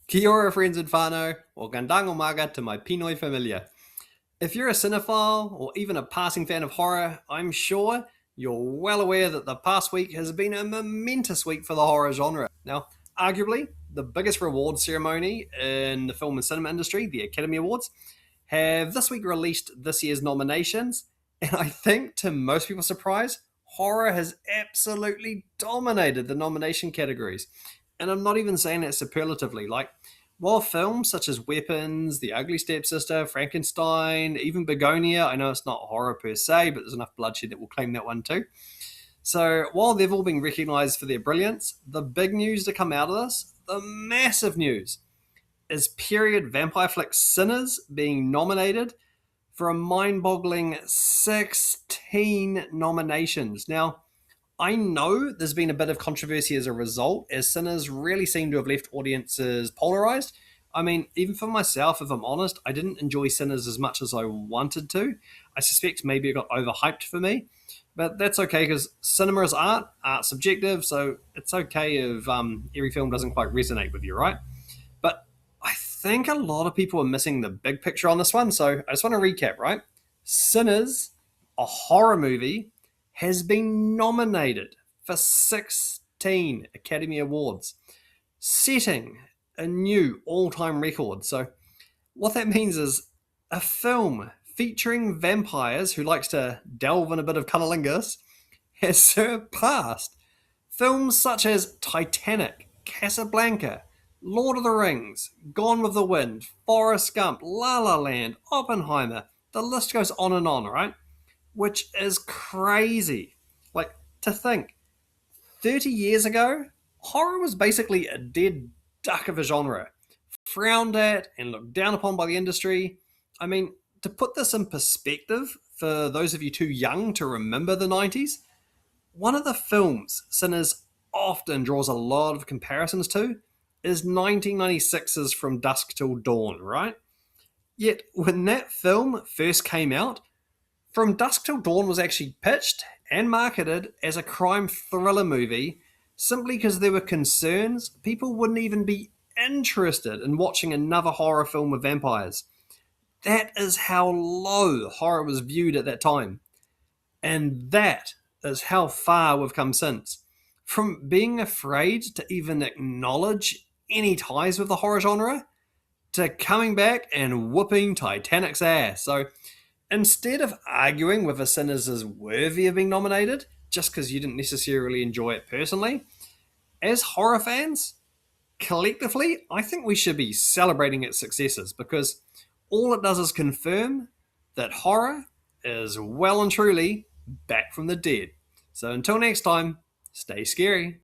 Kia ora, friends and whānau, o gandang o maga to my Pinoy familia. If you're a cinephile or even a passing fan of horror, I'm sure you're well aware that the past week has been a momentous week for the horror genre. Now, arguably, the biggest reward ceremony in the film and cinema industry, the Academy Awards, have this week released this year's nominations, and I think, to most people's surprise, horror has absolutely dominated the nomination categories. And I'm not even saying that superlatively. Like, while films such as Weapons, The Ugly Stepsister, Frankenstein, even Begonia, I know it's not horror per se, but there's enough bloodshed that will claim that one too. So while they've all been recognised for their brilliance, the big news to come out of this, the massive news, is period vampire flick Sinners being nominated for a mind boggling 16 nominations. Now, I know there's been a bit of controversy as a result, as Sinners really seem to have left audiences polarized. I mean, even for myself, if I'm honest, I didn't enjoy Sinners as much as I wanted to. I suspect maybe it got overhyped for me, but that's okay because cinema is art, art's subjective, so it's okay if every film doesn't quite resonate with you, right? But I think a lot of people are missing the big picture on this one, so I just want to recap, right? Sinners, a horror movie, has been nominated for 16 Academy Awards, setting a new all time record. So, what that means is a film featuring vampires who likes to delve in a bit of cunnilingus has surpassed films such as Titanic, Casablanca, Lord of the Rings, Gone with the Wind, Forrest Gump, La La Land, Oppenheimer. The list goes on, right? Which is crazy. Like, to think, 30 years ago, horror was basically a dead duck of a genre, frowned at and looked down upon by the industry. I mean, to put this in perspective, for those of you too young to remember the 90s, one of the films Sinners often draws a lot of comparisons to is 1996's From Dusk Till Dawn, right? Yet, when that film first came out, From Dusk Till Dawn was actually pitched and marketed as a crime thriller movie simply because there were concerns people wouldn't even be interested in watching another horror film with vampires. That is how low horror was viewed at that time. And that is how far we've come since. From being afraid to even acknowledge any ties with the horror genre to coming back and whooping Titanic's ass. So instead of arguing whether Sinners is worthy of being nominated, just because you didn't necessarily enjoy it personally, as horror fans, collectively, I think we should be celebrating its successes because all it does is confirm that horror is well and truly back from the dead. So until next time, stay scary.